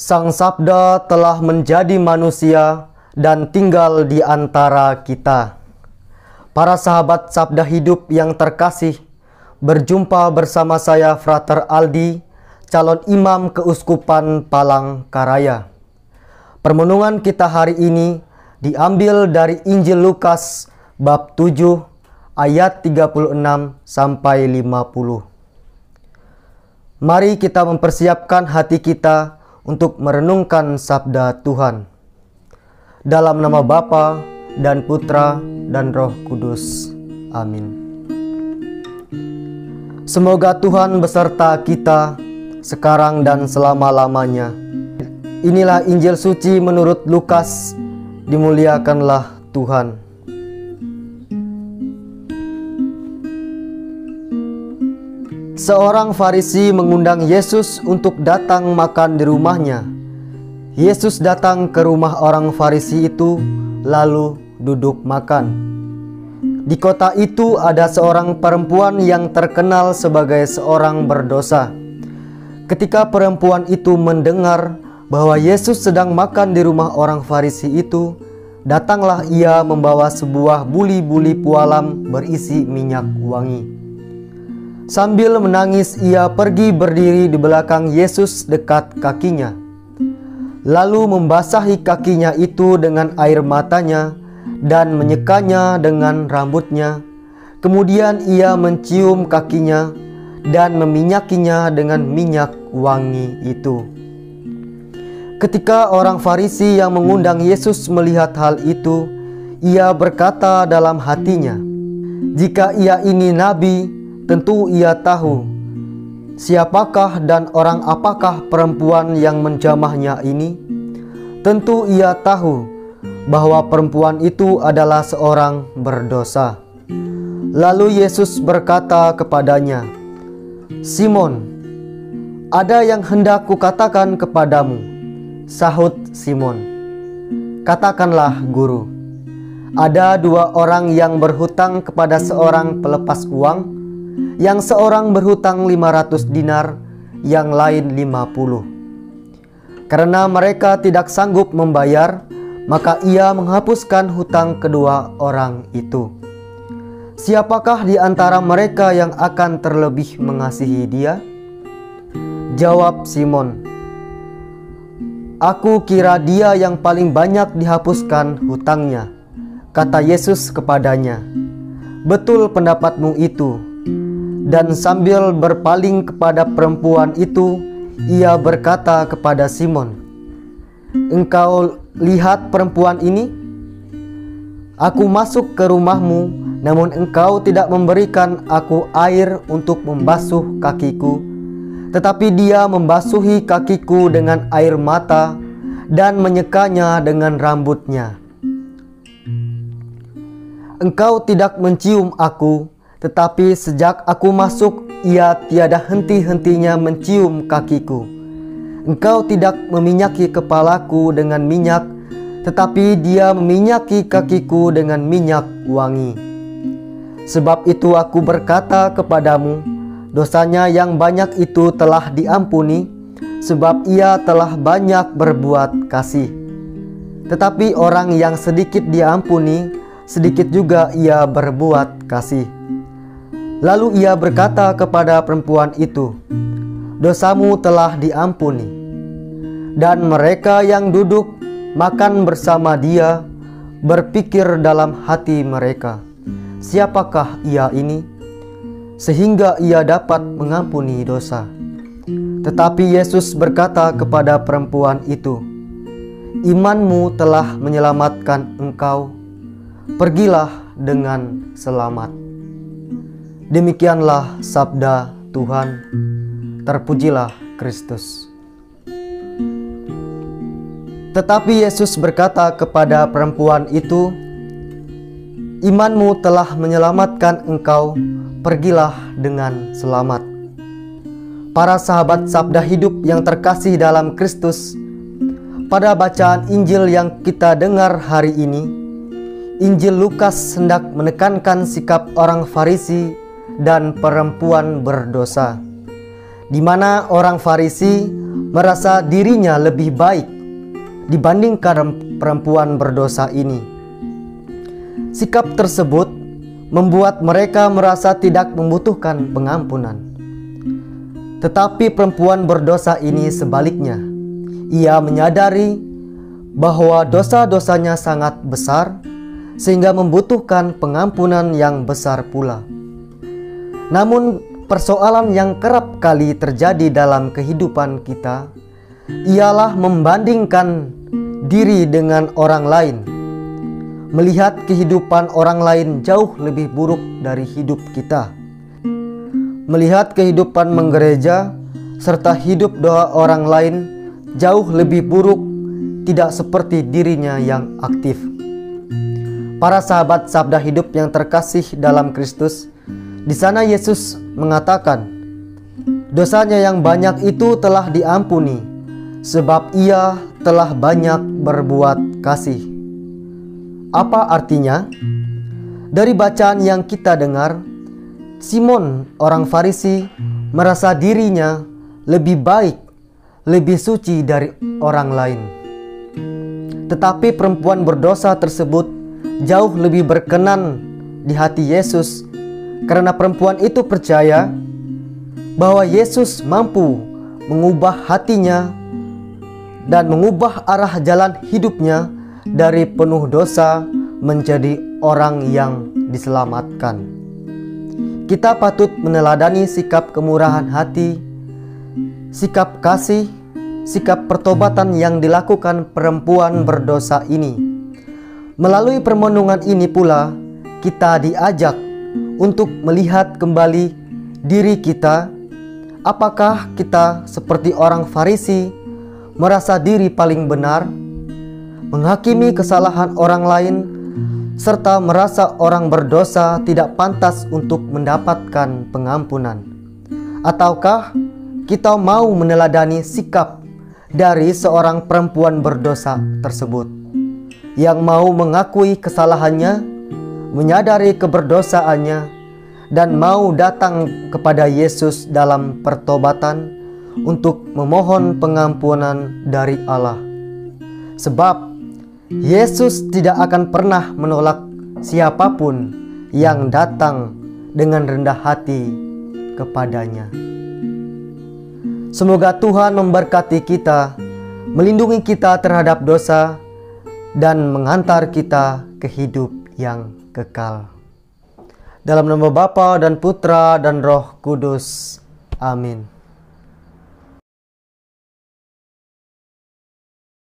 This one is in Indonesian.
Sang Sabda telah menjadi manusia dan tinggal di antara kita. Para sahabat Sabda Hidup yang terkasih, berjumpa bersama saya Frater Aldi, calon imam Keuskupan Palangkaraya. Permenungan kita hari ini diambil dari Injil Lukas bab 7 ayat 36 sampai 50. Mari kita mempersiapkan hati kita untuk merenungkan sabda Tuhan. Dalam nama Bapa dan Putra dan Roh Kudus. Amin. Semoga Tuhan beserta kita sekarang dan selama-lamanya. Inilah Injil suci menurut Lukas. Dimuliakanlah Tuhan. Seorang Farisi mengundang Yesus untuk datang makan di rumahnya. Yesus datang ke rumah orang Farisi itu, lalu duduk makan. Di kota itu ada seorang perempuan yang terkenal sebagai seorang berdosa. Ketika perempuan itu mendengar bahwa Yesus sedang makan di rumah orang Farisi itu, datanglah ia membawa sebuah buli-buli pualam berisi minyak wangi. Sambil menangis ia pergi berdiri di belakang Yesus dekat kakinya. Lalu membasahi kakinya itu dengan air matanya dan menyekanya dengan rambutnya. Kemudian ia mencium kakinya dan meminyakinya dengan minyak wangi itu. Ketika orang Farisi yang mengundang Yesus melihat hal itu, ia berkata dalam hatinya, "Jika ia ini nabi, tentu ia tahu siapakah dan orang apakah perempuan yang menjamahnya ini. Tentu ia tahu bahwa perempuan itu adalah seorang berdosa." Lalu Yesus berkata kepadanya, "Simon, ada yang hendak kukatakan kepadamu." Sahut Simon, "Katakanlah, Guru." Ada dua orang yang berhutang kepada seorang pelepas uang. Yang seorang berhutang 500 dinar, yang lain 50. Karena mereka tidak sanggup membayar, maka ia menghapuskan hutang kedua orang itu. Siapakah di antara mereka yang akan terlebih mengasihi dia? Jawab Simon, "Aku kira dia yang paling banyak dihapuskan hutangnya." Kata Yesus kepadanya, "Betul pendapatmu itu." Dan sambil berpaling kepada perempuan itu, ia berkata kepada Simon, "Engkau lihat perempuan ini? Aku masuk ke rumahmu, namun engkau tidak memberikan aku air untuk membasuh kakiku, tetapi dia membasuhi kakiku dengan air mata dan menyekanya dengan rambutnya. Engkau tidak mencium aku, tetapi sejak aku masuk, ia tiada henti-hentinya mencium kakiku. Engkau tidak meminyaki kepalaku dengan minyak, tetapi dia meminyaki kakiku dengan minyak wangi. Sebab itu aku berkata kepadamu, dosanya yang banyak itu telah diampuni, sebab ia telah banyak berbuat kasih. Tetapi orang yang sedikit diampuni, sedikit juga ia berbuat kasih." Lalu ia berkata kepada perempuan itu, "Dosamu telah diampuni." Dan mereka yang duduk makan bersama dia berpikir dalam hati mereka, "Siapakah ia ini, sehingga ia dapat mengampuni dosa?" Tetapi Yesus berkata kepada perempuan itu, "Imanmu telah menyelamatkan engkau. Pergilah dengan selamat." Demikianlah sabda Tuhan. Terpujilah Kristus. Tetapi Yesus berkata kepada perempuan itu, "Imanmu telah menyelamatkan engkau. Pergilah dengan selamat." Para sahabat Sabda Hidup yang terkasih dalam Kristus, pada bacaan Injil yang kita dengar hari ini, Injil Lukas hendak menekankan sikap orang Farisi dan perempuan berdosa, di mana orang Farisi merasa dirinya lebih baik dibandingkan perempuan berdosa ini. Sikap tersebut membuat mereka merasa tidak membutuhkan pengampunan. Tetapi perempuan berdosa ini sebaliknya. Ia menyadari bahwa dosa-dosanya sangat besar sehingga membutuhkan pengampunan yang besar pula. Namun persoalan yang kerap kali terjadi dalam kehidupan kita ialah membandingkan diri dengan orang lain, melihat kehidupan orang lain jauh lebih buruk dari hidup kita, melihat kehidupan menggereja serta hidup doa orang lain jauh lebih buruk, tidak seperti dirinya yang aktif. Para sahabat sabda hidup yang terkasih dalam Kristus, di sana Yesus mengatakan, dosanya yang banyak itu telah diampuni, sebab ia telah banyak berbuat kasih. Apa artinya? Dari bacaan yang kita dengar, Simon orang Farisi merasa dirinya lebih baik, lebih suci dari orang lain. Tetapi perempuan berdosa tersebut jauh lebih berkenan di hati Yesus, karena perempuan itu percaya bahwa Yesus mampu mengubah hatinya dan mengubah arah jalan hidupnya dari penuh dosa menjadi orang yang diselamatkan. Kita patut meneladani sikap kemurahan hati, sikap kasih, sikap pertobatan yang dilakukan perempuan berdosa ini. Melalui permenungan ini pula kita diajak untuk melihat kembali diri kita. Apakah kita seperti orang Farisi, merasa diri paling benar, menghakimi kesalahan orang lain, serta merasa orang berdosa tidak pantas untuk mendapatkan pengampunan? Ataukah kita mau meneladani sikap dari seorang perempuan berdosa tersebut, yang mau mengakui kesalahannya, menyadari keberdosaannya, dan mau datang kepada Yesus dalam pertobatan untuk memohon pengampunan dari Allah? Sebab Yesus tidak akan pernah menolak siapapun yang datang dengan rendah hati kepadanya. Semoga Tuhan memberkati kita, melindungi kita terhadap dosa, dan mengantar kita ke hidup yang kekal. Dalam nama Bapa dan Putra dan Roh Kudus. Amin.